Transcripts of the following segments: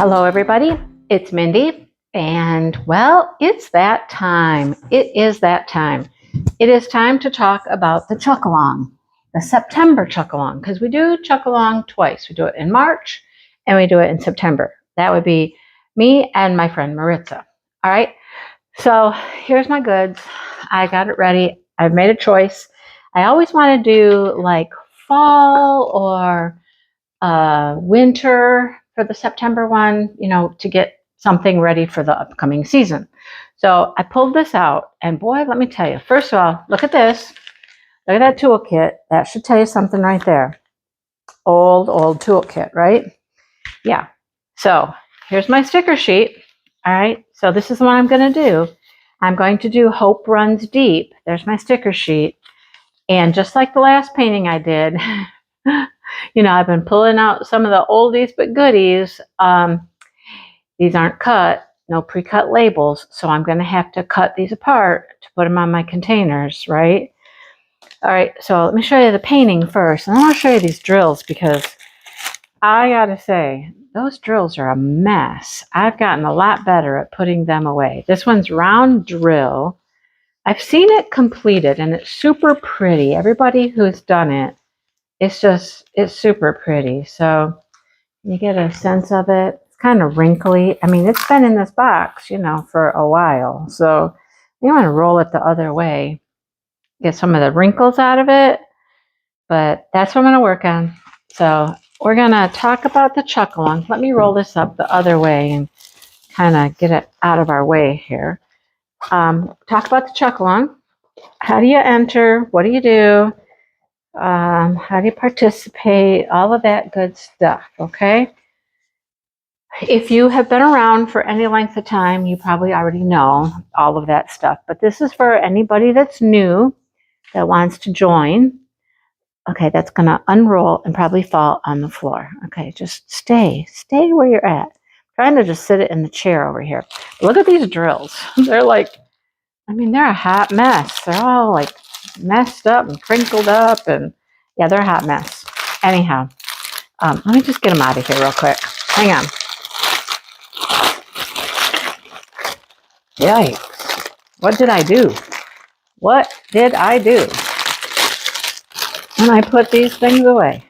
Hello, everybody. It's Mindy, and well, it's that time. It is that time. It is time to talk about the Chuckalong, the September Chuckalong, because we do Chuckalong twice. We do it in March and we do it in September. That would be me and my friend Maritza. All right. So here's my goods. I got it ready. I've made a choice. I always want to do like fall or winter for the September one, to get something ready for the upcoming season. So I pulled this out, and boy, let me tell you, first of all, look at this. Look at that toolkit. That should tell you something right there. Old toolkit, right? Yeah. So here's my sticker sheet. All right. So this is what I'm going to do. I'm going to do Hope Runs Deep. There's my sticker sheet. And just like the last painting I did, I've been pulling out some of the oldies but goodies. These aren't cut, no pre-cut labels, so I'm going to have to cut these apart to put them on my containers, right? All right, so let me show you the painting first, and then I'll show you these drills because I got to say, those drills are a mess. I've gotten a lot better at putting them away. This one's round drill. I've seen it completed, and it's super pretty. Everybody who's done it, it's super pretty. So you get a sense of it. It's kind of wrinkly. I mean, it's been in this box, for a while. So you want to roll it the other way, get some of the wrinkles out of it. But that's what I'm going to work on. So we're going to talk about the Chuckalong. Let me roll this up the other way and kind of get it out of our way here. Talk about the Chuckalong. How do you enter? What do you do? How do you participate? All of that good stuff, okay? If you have been around for any length of time, you probably already know all of that stuff. But this is for anybody that's new that wants to join. Okay, that's going to unroll and probably fall on the floor. Okay, just stay where you're at. I'm trying to just sit it in the chair over here. Look at these drills. They're like, they're a hot mess. They're all like messed up and crinkled up, and yeah, they're a hot mess. Anyhow, let me just get them out of here real quick. Hang on. Yikes. What did I do? What did I do when I put these things away?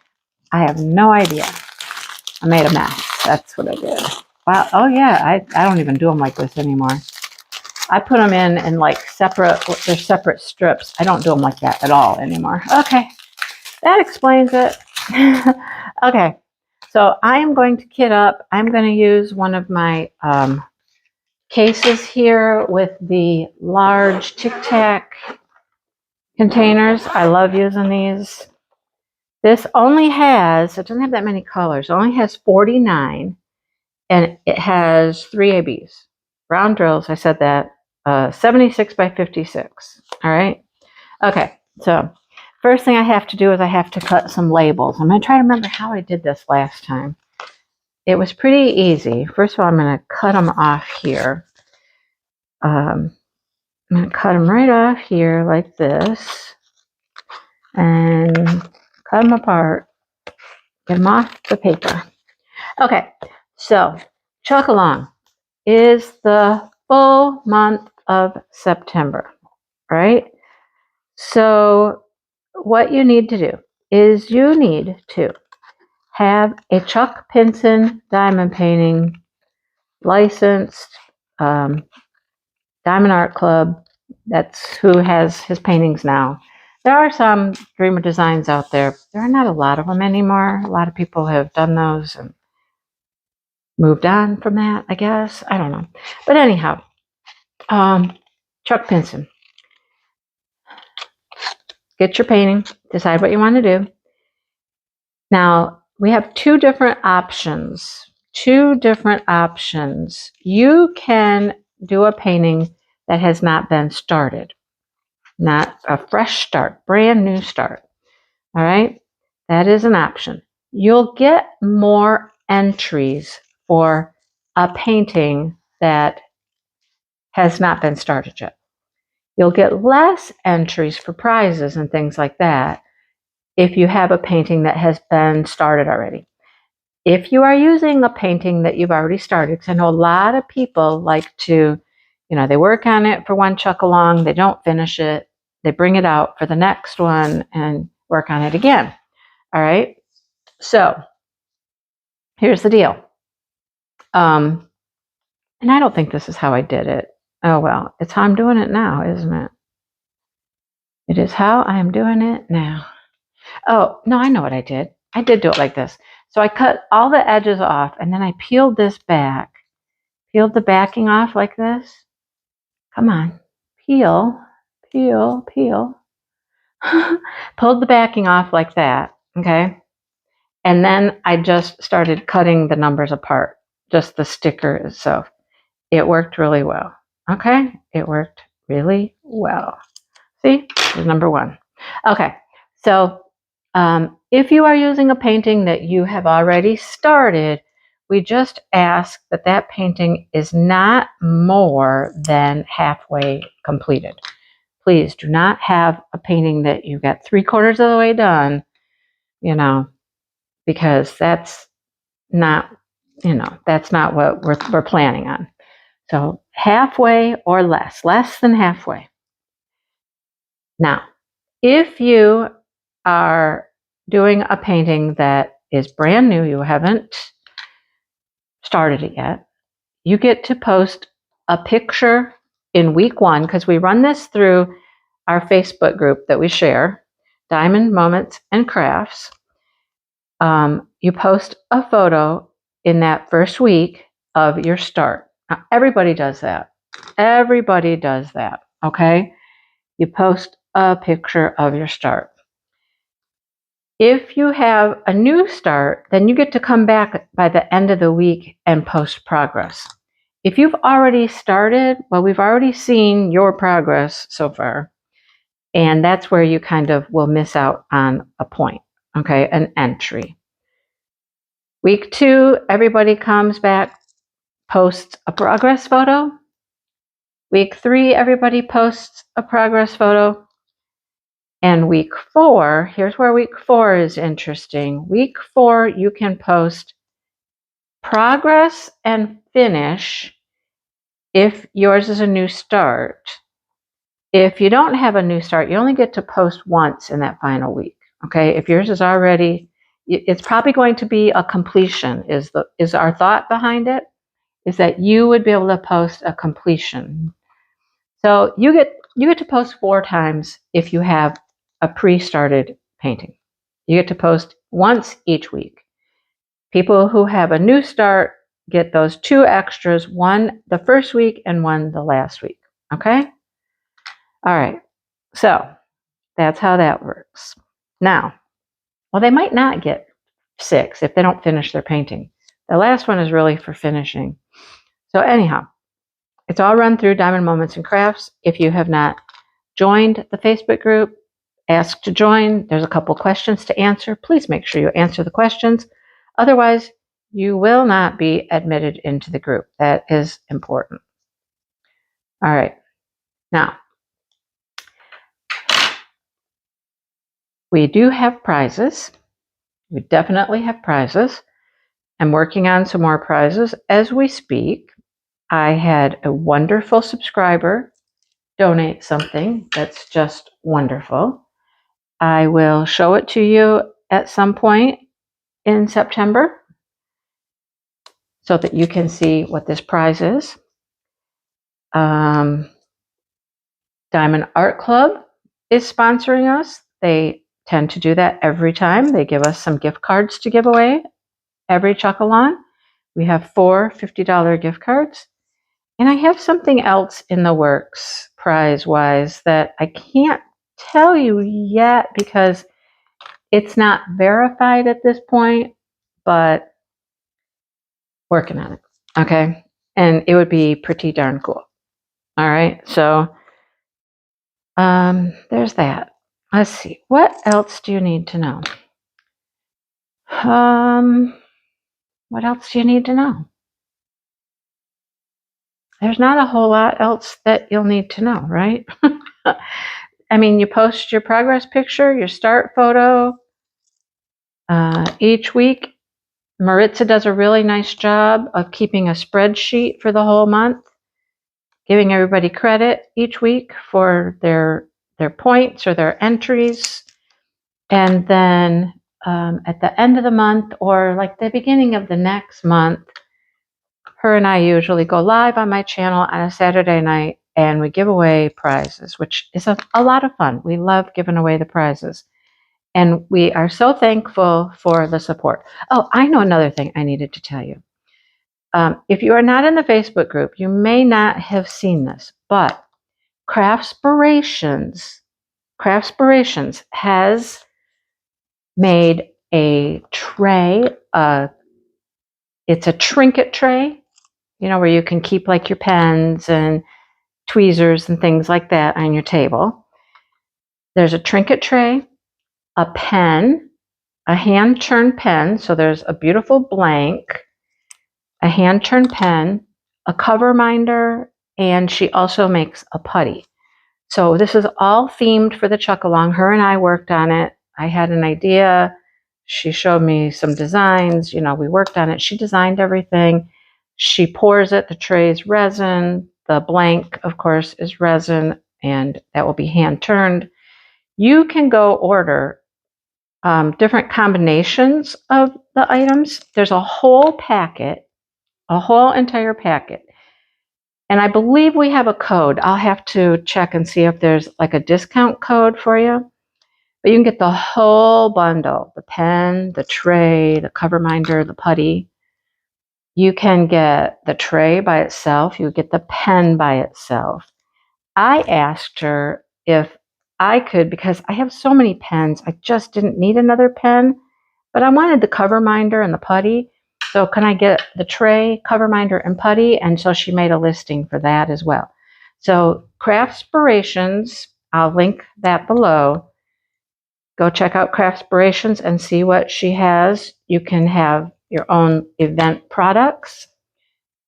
I have no idea. I made a mess. That's what I did. Wow. Oh yeah, I don't even do them like this anymore. I put them in like they're separate strips. I don't do them like that at all anymore. Okay, that explains it. Okay, so I am going to kit up. I'm going to use one of my cases here with the large Tic Tac containers. I love using these. This only has, it doesn't have that many colors. It only has 49, and it has 3 ABs. Round drills, I said that. 76 by 56. All right. Okay. So first thing I have to do is I have to cut some labels. I'm going to try to remember how I did this last time. It was pretty easy. First of all, I'm going to cut them off here. I'm going to cut them right off here like this and cut them apart. Get them off the paper. Okay. So Chuckalong is the full month of September, right? So what you need to do is you need to have a Chuck Pinson diamond painting licensed, Diamond Art Club. That's who has his paintings now. There are some Dreamer Designs out there. There are not a lot of them anymore. A lot of people have done those and moved on from that, I guess. I don't know. But anyhow, Chuck Pinson. Get your painting, decide what you want to do. Now, we have two different options. You can do a painting that has not been started, not a fresh start, brand new start. All right, that is an option. You'll get more entries for a painting that has not been started yet. You'll get less entries for prizes and things like that if you have a painting that has been started already. If you are using a painting that you've already started, because I know a lot of people like to, they work on it for one Chuckalong, they don't finish it, they bring it out for the next one and work on it again. All right. So here's the deal. And I don't think this is how I did it. Oh, well, it's how I'm doing it now, isn't it? It is how I am doing it now. Oh, no, I know what I did. I did do it like this. So I cut all the edges off, and then I peeled this back. Peeled the backing off like this. Come on. Peel, peel, peel. Pulled the backing off like that, okay? And then I just started cutting the numbers apart, just the sticker itself. It worked really well, okay? It worked really well. See, there's number one. Okay, so if you are using a painting that you have already started, we just ask that that painting is not more than halfway completed. Please do not have a painting that you got 3/4 of the way done, because that's not, that's not what we're planning on. So halfway or less than halfway. Now, if you are doing a painting that is brand new, you haven't started it yet, you get to post a picture in week 1, because we run this through our Facebook group that we share, Diamond Moments and Krafts. You post a photo in that first week of your start. Now, everybody does that. Everybody does that, okay? You post a picture of your start. If you have a new start, then you get to come back by the end of the week and post progress. If you've already started, well, we've already seen your progress so far, and that's where you kind of will miss out on a point, okay, an entry. Week 2, everybody comes back, posts a progress photo. Week 3, everybody posts a progress photo. And week 4, here's where week 4 is interesting. Week 4, you can post progress and finish if yours is a new start. If you don't have a new start, you only get to post once in that final week. Okay, if yours is already, it's probably going to be a completion. Is our thought behind it? Is that you would be able to post a completion. So you get to post 4 times if you have a pre-started painting. You get to post once each week. People who have a new start get those 2 extras, one the first week and one the last week. Okay? All right. So that's how that works. Now, well, they might not get 6 if they don't finish their painting. The last one is really for finishing. So anyhow, it's all run through Diamond Moments and Krafts. If you have not joined the Facebook group, ask to join. There's a couple questions to answer. Please make sure you answer the questions. Otherwise, you will not be admitted into the group. That is important. All right. Now, we do have prizes. We definitely have prizes. I'm working on some more prizes as we speak. I had a wonderful subscriber donate something that's just wonderful. I will show it to you at some point in September so that you can see what this prize is. Diamond Art Club is sponsoring us. They tend to do that every time. They give us some gift cards to give away every Chuckalong. We have 4 $50 gift cards. And I have something else in the works, prize-wise, that I can't tell you yet because it's not verified at this point, but working on it, okay? And it would be pretty darn cool. All right, so there's that. Let's see, what else do you need to know? What else do you need to know? There's not a whole lot else that you'll need to know, right? I mean, you post your progress picture, your start photo each week. Maritza does a really nice job of keeping a spreadsheet for the whole month, giving everybody credit each week for their points or their entries. And then at the end of the month or like the beginning of the next month, her and I usually go live on my channel on a Saturday night and we give away prizes, which is a lot of fun. We love giving away the prizes. And we are so thankful for the support. Oh, I know another thing I needed to tell you. If you are not in the Facebook group, you may not have seen this, but Craftspirations has made a tray. It's a trinket tray, where you can keep like your pens and tweezers and things like that on your table. There's a trinket tray, a pen, a hand-turned pen. So there's a beautiful blank, a hand-turned pen, a cover minder, and she also makes a putty. So this is all themed for the Chuckalong. Her and I worked on it. I had an idea. She showed me some designs. We worked on it. She designed everything. She pours it. The tray is resin. The blank, of course, is resin, and that will be hand-turned. You can go order different combinations of the items. There's a whole packet, a whole entire packet. And I believe we have a code. I'll have to check and see if there's like a discount code for you. But you can get the whole bundle, the pen, the tray, the cover minder, the putty. You can get the tray by itself. You get the pen by itself. I asked her if I could, because I have so many pens, I just didn't need another pen, but I wanted the cover minder and the putty. So can I get the tray, cover minder, and putty? And so she made a listing for that as well. So Craftspirations, I'll link that below. Go check out Craftspirations and see what she has. You can have your own event products.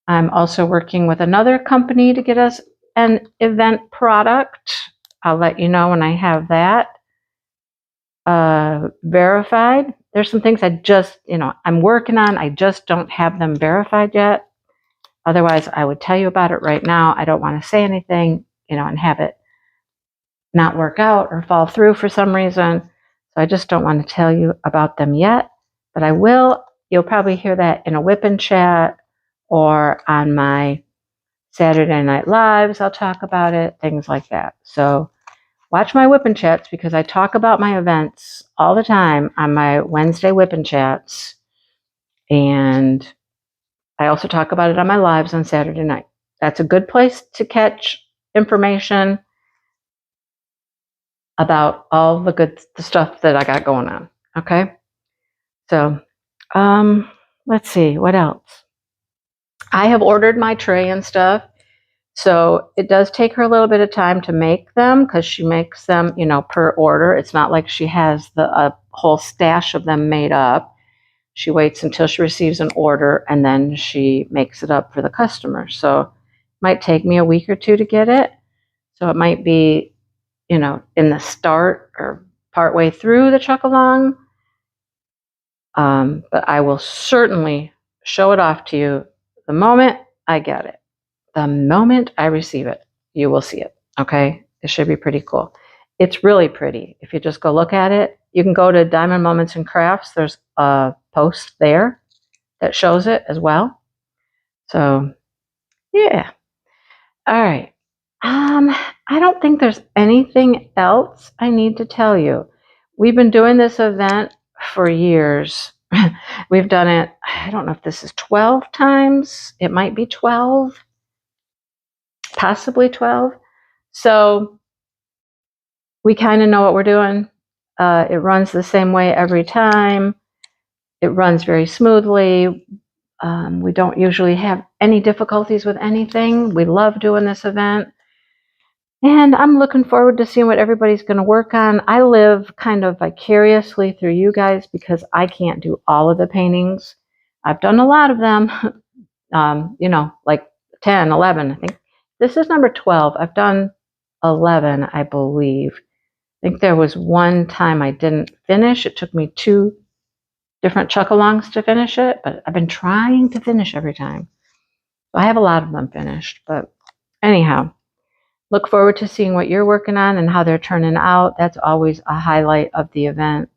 I'm also working with another company to get us an event product. I'll let you know when I have that verified. There's some things I just, I'm working on. I just don't have them verified yet. Otherwise, I would tell you about it right now. I don't want to say anything, and have it not work out or fall through for some reason. So I just don't want to tell you about them yet, but I will. You'll probably hear that in a whip and chat or on my Saturday Night Lives. I'll talk about it, things like that. So watch my whip and chats because I talk about my events all the time on my Wednesday whip and chats. And I also talk about it on my lives on Saturday night. That's a good place to catch information about all the stuff that I got going on. Okay. So, let's see, what else? I have ordered my tray and stuff. So it does take her a little bit of time to make them because she makes them, per order. It's not like she has a whole stash of them made up. She waits until she receives an order and then she makes it up for the customer. So it might take me a week or two to get it. So it might be, in the start or partway through the Chuckalong. But I will certainly show it off to you the moment I get it. The moment I receive it, you will see it, okay? It should be pretty cool. It's really pretty. If you just go look at it, you can go to Diamond Moments and Crafts. There's a post there that shows it as well. So, yeah. All right. I don't think there's anything else I need to tell you. We've been doing this event for years. We've done it, I don't know if this is 12 times. It might be 12. Possibly 12. So we kind of know what we're doing. It runs the same way every time. It runs very smoothly. We don't usually have any difficulties with anything. We love doing this event. And I'm looking forward to seeing what everybody's going to work on. I live kind of vicariously through you guys because I can't do all of the paintings. I've done a lot of them, like 10, 11, I think. This is number 12. I've done 11, I believe. I think there was one time I didn't finish. It took me 2 different chuckalongs to finish it, but I've been trying to finish every time. I have a lot of them finished, but anyhow, look forward to seeing what you're working on and how they're turning out. That's always a highlight of the event.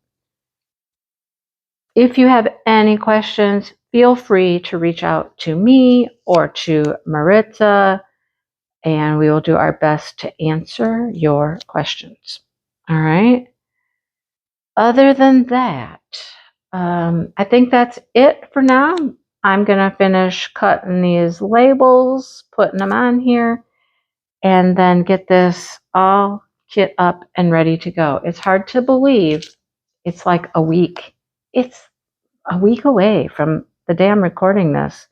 If you have any questions, feel free to reach out to me or to Maritza, and we will do our best to answer your questions. All right. Other than that, I think that's it for now. I'm going to finish cutting these labels, putting them on here, and then get this all kit up and ready to go. It's hard to believe it's like a week. It's a week away from the day I'm recording this.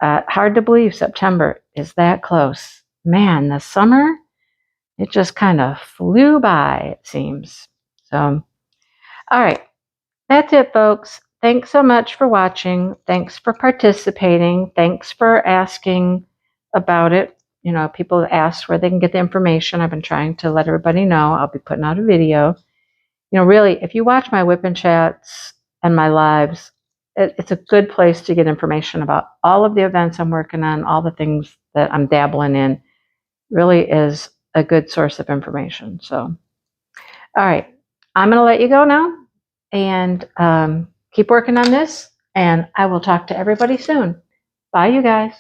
Hard to believe September is that close. Man, the summer, it just kind of flew by, it seems. So, all right. That's it, folks. Thanks so much for watching. Thanks for participating. Thanks for asking about it. You know, people ask where they can get the information. I've been trying to let everybody know. I'll be putting out a video. You know, really, if you watch my whip and chats and my lives, it's a good place to get information about all of the events I'm working on, all the things that I'm dabbling in. Really is a good source of information. So, all right, I'm going to let you go now and keep working on this, and I will talk to everybody soon. Bye, you guys.